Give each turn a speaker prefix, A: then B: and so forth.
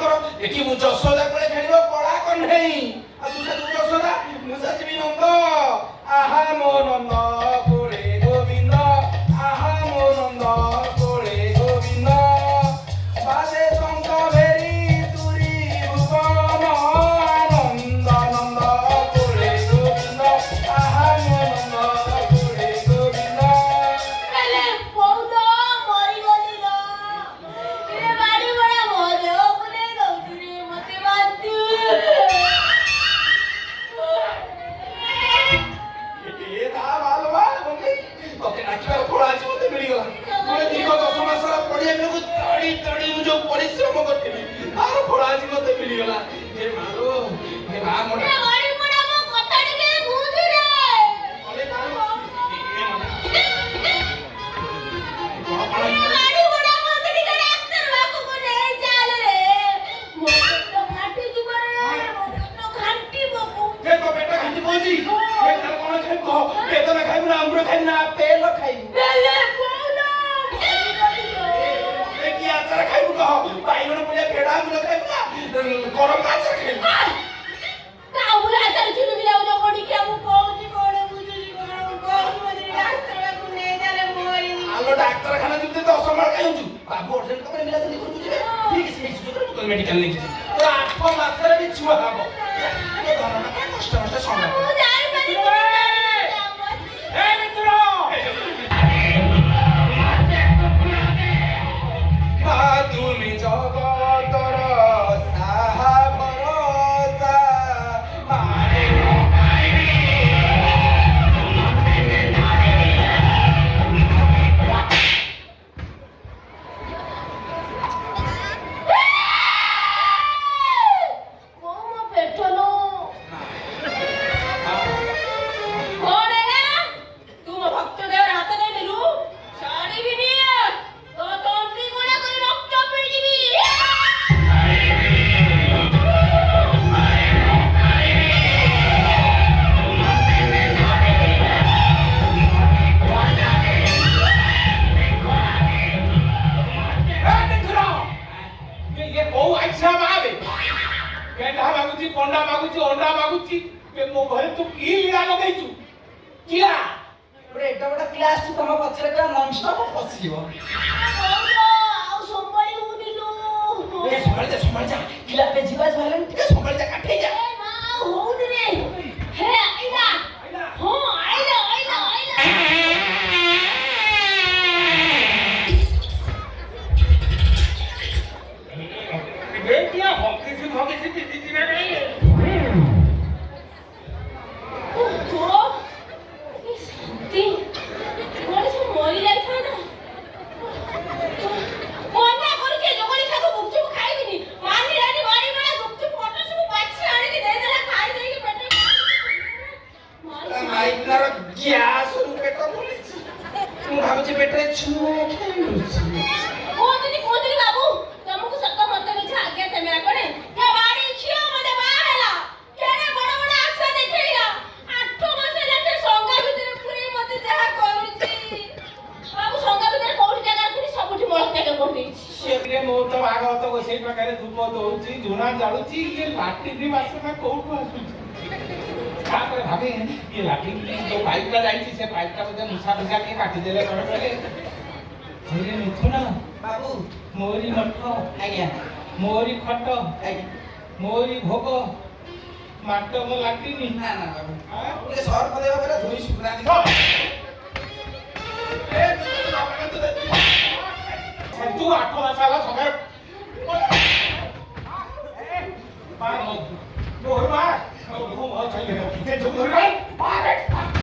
A: କର ଦେଖିବୁ ଯଶୋଦା କୋଳେ ଖେଳିବ କଳା କଣ୍ଢେଇ ଆଉ ତୁ ସାଥୁ ଯଶୋଦା ମୁଁ ସାଥିବି ନନ୍ଦ ଆହା ମୋ ନନ୍ଦ କୋଳେ ଗୋବିନ୍ଦ ଆହା ମୋ ନନ୍ଦ କୋଳେ ଗୋବିନ୍ଦ ବାଜେ ଶଙ୍ଖ ଭେରି ତୁରି ଭୁବନ ନନ୍ଦ ନନ୍ଦ କୋଳେ ଗୋବିନ୍ଦ ଆହା ମୋ ନନ୍ଦ କୋଳେ ଗୋବିନ୍ଦ
B: ହେଲେ ବହୁତ ମରିଗଲି ର ଏ ବାଡ଼ି ବଡ଼ା ମୋର ବୁଲେଇ ଦଉଛୁ ରେ ମତେ ବାନ୍ତି
A: ତତେ ନାଚିବାର ଫଳ ଆଜି ମତେ ମିଳିଗଲା ମୁଁ ଦୀର୍ଘ 10 ମାସର ପଡ଼ିଆ ବେଳକୁ ତଡ଼ି ତଡ଼ି ମୁଁ ଯୋଉ ପରିଶ୍ରମ କରିଥିଲି ତାର ଫଳ ଆଜି ମତେ ମିଳିଗଲା ହେ ମାଲୋ ହେ ମା ମୋ
B: ବାଡ଼ି ବଡ଼ା ମୋ କଥା ଟିକେ ବୁଝ ରେ ବାଡ଼ି ବଡ଼ା ମତେ ଟିକେ ଡାକ୍ତର ପାଖକୁ ନେଇ ଚାଲ ରେ ମୋ ପେଟ ଫାଟି ଯିବ ରେ ମୋ ପେଟ ଘାଣ୍ଟି ପକଉଛି
A: ହେ ତୋ ପେଟ ଘାଣ୍ଟି ପକଉଛି ହେ ତାର କଣ ଖାଇବୁ କହ ବେଦନା ଖାଇବୁ ନା ଅମୃତ ଖାଇବୁ ନା ତେଲ ଖାଇବୁ
B: ହେଲେ ବହୁତ
A: ଏ କି ଆଚାର ଖାଇବୁ କହ ବାଇଗଣ ପଡ଼ିଆ ଫେଡ଼ା ଆମ୍ବୁଲ ଖାଇବୁ ନା ଗରମ ଆଚାର ଖାଇବୁ
B: କାବୁଲା ଆଚାର ଚୁରୁ ବି ଯାଉଛ କୋଡ଼ିକି ମୁଁ କହୁଛି କଣ ବୁଝୁଛି କଣ କହୁଛି ମତେ ଡାକ୍ତର ପାଖକୁ ନେଇ ଚାଲେ ମରି
A: ଆଲୋ ଡାକ୍ତରଖାନା ଯିବୁ ତ ଅସମ୍ଭାଳ କାହିଁଛୁ ବାବୁ ଅର୍ଜେଣ୍ଟ କପରେ ମିଲା ତ ଦେଖୁଛୁ ଯିବେ ଠିକ ସେଇ ସୁଯୋଗରେ ମୁଁ ତୋ ମେଡିକାଲ ନେଇକି ଯିବି ତ 8 ମାସରେ ବି ଛୁଆ ହବ ଏ ଧରଣା ପାଇଁ କଷ୍ଟ ସମ୍ଭାଳ
B: ମୁଁ ଜାଣିପାରିବି
A: ଏ ମିତ୍ର ମା ତୁମି ଜଗତର ସାହା ଭରସା ମାରେ
B: ମୋ ପେଟ लो କଣ ହେଲା ତୁ ମୋ ଭକ୍ତ ଦେବର ହାତ ନେଇ ନେଲୁ ଛାଡ଼ିବିନି ତୋ ତଣ୍ଟି ଗୁଣା କରି ରକ୍ତ ପିଇଯିବି
A: ये बहु अच्छा बाबे पेंडा मागुची कोंडा मागुची ओंडा मागुची ये मो घरे तू की लीला लगैछु किला
C: पुरा एटा बडा क्लास तु तम पछरे का नॉन स्टॉप पसिबो
B: ଆଉ ସମ୍ଭାଳି ହଉନି ଲୋ
A: ए संभाल जा किला पे जीवाज भालन ठीक है संभाल जा काटे जा
B: ଏ ମା ହଉନି ରେ ହେ ଆଇଲା ହଁ ଆଇଲା
A: ये क्या हॉकी से दिने नहीं
B: ତୋ ଏ ଶାନ୍ତି କୁଆଡ଼େ ସବୁ ମରି ଯାଇଥାନ୍ତା ମନା କରୁଛି ଜଗଣି ଖାକୁ ଗୁପଚୁପ ଖାଇବିନି ମାନିଲାନି ବାଡ଼ି ବେଳା ଗୁପଚୁପ ଫଟୋ ସବୁ ବାଛି ଆଣିକି ଦେଇଦେଲା ଖାଇ ଦେଇକି ପେଟ
A: ମାଇକର ଗ୍ୟାସ ରୁ ପେଟ ବୁଲିଛି ମୁଁ ଭାବୁଛି ପେଟରେ ଛୁଆ ଖେଳୁଛି
B: କୁହନ୍ତୁନି ବାବୁ ତମକୁ ସତ ମତ ମିଛ ଆଜ୍ଞା ତେମେରା କଣେ ଏ ବାଡ଼ି ଝିଅ ମତେ ବାହା ହେଲା କେଡ଼େ ବଡ଼ ବଡ଼ ଆଶା ଦେଖେଇଲା 8 ମାସ ହେଲା ସେ ସଙ୍ଗା ଭିତରେ ପୁରେଇ ମତେ ଯାହା କରୁଛି ବାବୁ ସଙ୍ଗା ଭିତରେ କୋଉଠି ଜାଗା ରଖିନି ସବୁଠି ମଳତ୍ୟାଗ କରିଦେଇଛି
A: ସେ ମୋ ତ ଭାଗବତ ଗୋସେଇ ପାଖରେ ଧୂପ ଦଉଛି ଝୁଣା ଜାଳୁଛି ଇଏ ଲାଟିନି ବାସନା କୋଉଠୁ ଆସୁଛି ତାପରେ ଭାବେ ଇଏ ଲାଟିନି ଯୋଉ ପାଇପଟା ଯାଇଛି ସେ ପାଇପଟା ବୋଧେ ମୁସା ଫୁସା ଟିକେ କାଟିଦେଲେ କଣ କଲେ ହେଲେ ମିଥୁନ
C: बाबू
A: ମୋରି ମଠ
C: आज्ञा
A: ମୋରି ଖଟ
C: आज्ञा
A: ମୋରି ଭୋଗ ମାଟ ମୋ ଲାଟିନି
C: ना ना बाबू
A: ଆଁ?
C: ये सर पदे वगैरह धोई सुकना दी
A: ଏ